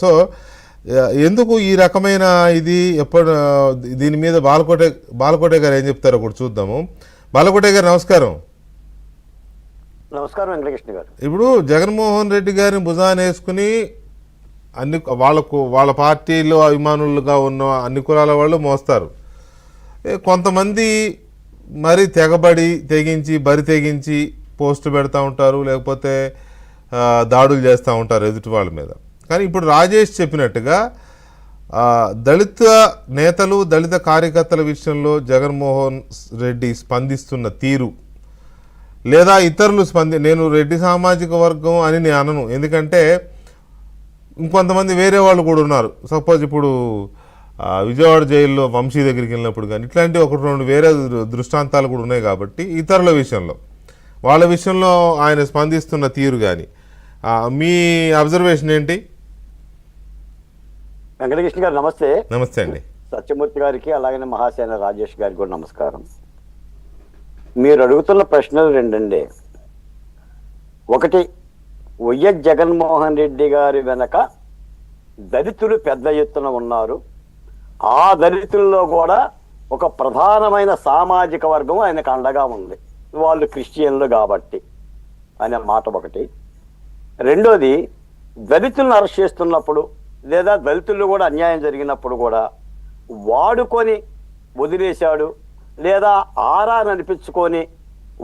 So ఎందుకు ఈ రకమైన ఇది ఎప్పుడు దీని మీద బాలకోటే గారు ఏం చెప్తారో ఒకటి చూద్దాము. బాలకోటే గారు నమస్కారం. నమస్కారం వెంకటకృష్ణ గారు. ఇప్పుడు జగన్మోహన్ రెడ్డి గారిని భుజాన్ని వేసుకుని వాళ్ళ పార్టీలో అభిమానులుగా ఉన్న అన్ని కులాల వాళ్ళు మోస్తారు. కొంతమంది మరి బరి తెగించి పోస్టు పెడతా ఉంటారు, లేకపోతే దాడులు చేస్తూ ఉంటారు ఎదుటి వాళ్ళ మీద. కానీ ఇప్పుడు రాజేష్ చెప్పినట్టుగా దళిత నేతలు దళిత కార్యకర్తల విషయంలో జగన్మోహన్ రెడ్డి స్పందిస్తున్న తీరు, లేదా ఇతరులు నేను రెడ్డి సామాజిక వర్గం అని నేను అనను, ఎందుకంటే ఇంకొంతమంది వేరే వాళ్ళు కూడా ఉన్నారు. సపోజ్ ఇప్పుడు విజయవాడ జైల్లో వంశీ దగ్గరికి వెళ్ళినప్పుడు కానీ ఇట్లాంటి ఒకటి రెండు వేరే దృష్టాంతాలు కూడా ఉన్నాయి. కాబట్టి ఇతరుల విషయంలో వాళ్ళ విషయంలో ఆయన స్పందిస్తున్న తీరు కానీ మీ అబ్జర్వేషన్ ఏంటి? వెంకటకృష్ణ గారు నమస్తే. నమస్తే అండి. సత్యమూర్తి గారికి అలాగే మహాసేన రాజేష్ గారికి కూడా నమస్కారం. మీరు అడుగుతున్న ప్రశ్నలు రెండండి. ఒకటి, వైఎస్ జగన్మోహన్ రెడ్డి గారి వెనక దళితులు పెద్ద ఎత్తున ఉన్నారు, ఆ దళితుల్లో కూడా ఒక ప్రధానమైన సామాజిక వర్గం ఆయనకు అండగా ఉంది, వాళ్ళు క్రిస్టియన్లు కాబట్టి అనే మాట ఒకటి. రెండోది, దళితులను అరెస్ట్ చేస్తున్నప్పుడు లేదా దళితుల్లో కూడా అన్యాయం జరిగినప్పుడు కూడా వాడుకొని వదిలేశాడు, లేదా ఆరా నడిపించుకొని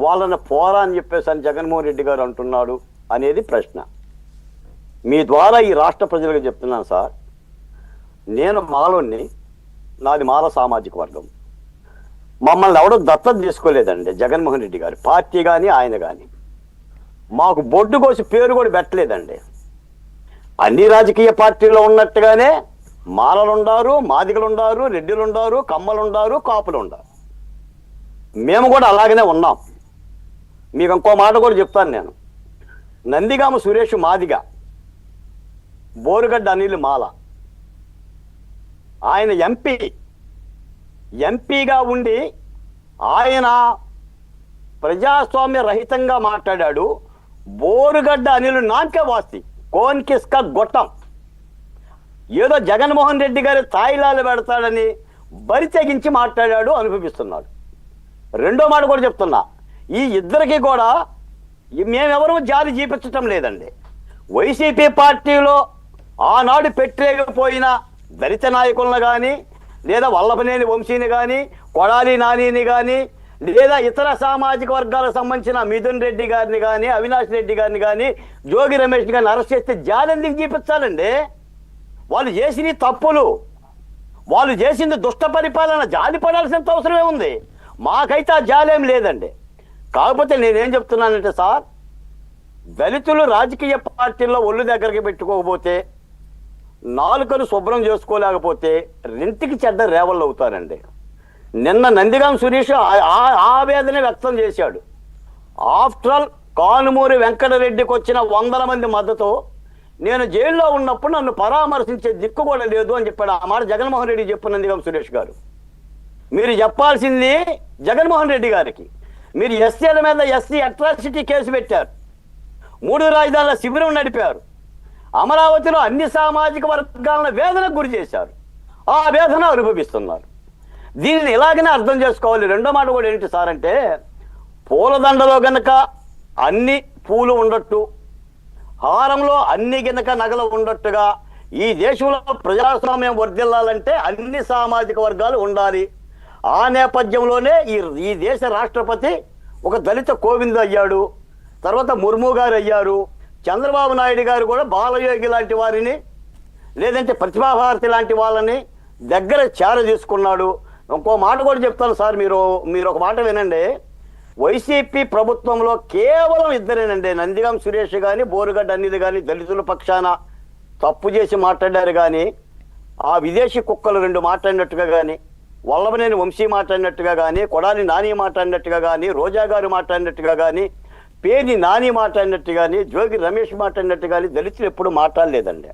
వాళ్ళని పోరా అని చెప్పేసి అని జగన్మోహన్ రెడ్డి గారు అంటున్నాడు అనేది ప్రశ్న. మీ ద్వారా ఈ రాష్ట్ర ప్రజలకు చెప్తున్నాను సార్, నేను మాలోని, నాది మాల సామాజిక వర్గం. మమ్మల్ని ఎవడో దత్తత తీసుకోలేదండి జగన్మోహన్ రెడ్డి గారు, పార్టీ కానీ ఆయన కానీ. మాకు బొడ్డు కోసి పేరు కూడా పెట్టలేదండి. అన్ని రాజకీయ పార్టీల్లో ఉన్నట్టుగానే మాలలుండారు, మాదిగలుండారు, రెడ్డిలుండారు, కమ్మలుండారు, కాపులుండారు. మేము కూడా అలాగనే ఉన్నాం. మీకు ఇంకో మాట కూడా చెప్తాను నేను. నందిగామ సురేష్ మాదిగ, బోరుగడ్డ అనిల్ మాల. ఆయన ఎంపీగా ఉండి ఆయన ప్రజాస్వామ్య రహితంగా మాట్లాడాడు. బోరుగడ్డ అనిల్ నాంకే వాసి కోన్కిస్క గొట్టం, ఏదో జగన్మోహన్ రెడ్డి గారి తాయిలాలు పెడతాడని బరి తెగించి మాట్లాడాడు, అనుభవిస్తున్నాడు. రెండో మాట కూడా చెప్తున్నా, ఈ ఇద్దరికి కూడా మేమెవరూ జాలి చూపించటం లేదండి. వైసీపీ పార్టీలో ఆనాడు పెట్టలేకపోయిన దళిత నాయకులను కానీ, లేదా వల్లభనేని వంశీని కానీ, కొడాలి నానిని కానీ, లేదా ఇతర సామాజిక వర్గాలకు సంబంధించిన మిథున్ రెడ్డి గారిని కానీ, అవినాష్ రెడ్డి గారిని కానీ, జోగి రమేష్ గారిని అరెస్ట్ చేస్తే జాలి ఎందుకు చూపించాలండి? వాళ్ళు చేసిన తప్పులు, వాళ్ళు చేసింది దుష్ట పరిపాలన, జాలి పడాల్సినంత అవసరమే ఉంది. మాకైతే ఆ జాలేం లేదండి. కాకపోతే నేనేం చెప్తున్నానంటే సార్, దళితులు రాజకీయ పార్టీల్లో ఒళ్ళు దగ్గరికి పెట్టుకోకపోతే, నాలుకలు శుభ్రం చేసుకోలేకపోతే రెంటికి చెడ్డ రేవళ్ళు అవుతారండి. నిన్న నందిగాం సురేష్ ఆవేదన వ్యక్తం చేశాడు. ఆఫ్టర్ ఆల్ కానుమూరి వెంకటరెడ్డికి వచ్చిన 100 మంది మద్దతు, నేను జైల్లో ఉన్నప్పుడు నన్ను పరామర్శించే దిక్కు కూడా లేదు అని చెప్పాడు. ఆ మాట జగన్మోహన్ రెడ్డి చెప్పు నందిగాం సురేష్ గారు. మీరు చెప్పాల్సింది జగన్మోహన్ రెడ్డి గారికి. మీరు ఎస్సీల మీద ఎస్సీ అట్రాసిటీ కేసు పెట్టారు, 3 రాజధానుల శిబిరం నడిపారు, అమరావతిలో అన్ని సామాజిక వర్గాలను వేదనకు గురి చేశారు, ఆ వేదన అనుభవిస్తున్నారు. దీనిని ఇలాగనే అర్థం చేసుకోవాలి. రెండో మాట కూడా ఏంటి సార్ అంటే, పూలదండలో గనక అన్ని పూలు ఉండట్టు, హారంలో అన్ని గనక నగలు ఉండట్టుగా ఈ దేశంలో ప్రజాస్వామ్యం వర్ధిల్లాలంటే అన్ని సామాజిక వర్గాలు ఉండాలి. ఆ నేపథ్యంలోనే ఈ దేశ రాష్ట్రపతి ఒక దళిత కోవింద్ అయ్యాడు, తర్వాత ముర్ము గారు అయ్యారు, చంద్రబాబు నాయుడు గారు కూడా బాలయోగి లాంటి వారిని, లేదంటే ప్రతిభాభారతి లాంటి వాళ్ళని దగ్గర చేర తీసుకున్నాడు. ఇంకో మాట కూడా చెప్తాను సార్, మీరు ఒక మాట వినండి. వైసీపీ ప్రభుత్వంలో కేవలం ఇద్దరేనండి, నందిగాం సురేష్ కానీ, బోరుగడ్డ అనిల్ కానీ దళితుల పక్షాన తప్పు చేసి మాట్లాడారు. కానీ ఆ విదేశీ కుక్కలు 2 మాట్లాడినట్టుగా కానీ, వల్లభనేని వంశీ మాట్లాడినట్టుగా కానీ, కొడాలి నాని మాట్లాడినట్టుగా కానీ, రోజా గారు మాట్లాడినట్టుగా కానీ, పేర్ని నాని మాట్లాడినట్టు కానీ, జోగి రమేష్ మాట్లాడినట్టు కానీ దళితులు ఎప్పుడు మాట్లాడలేదండి.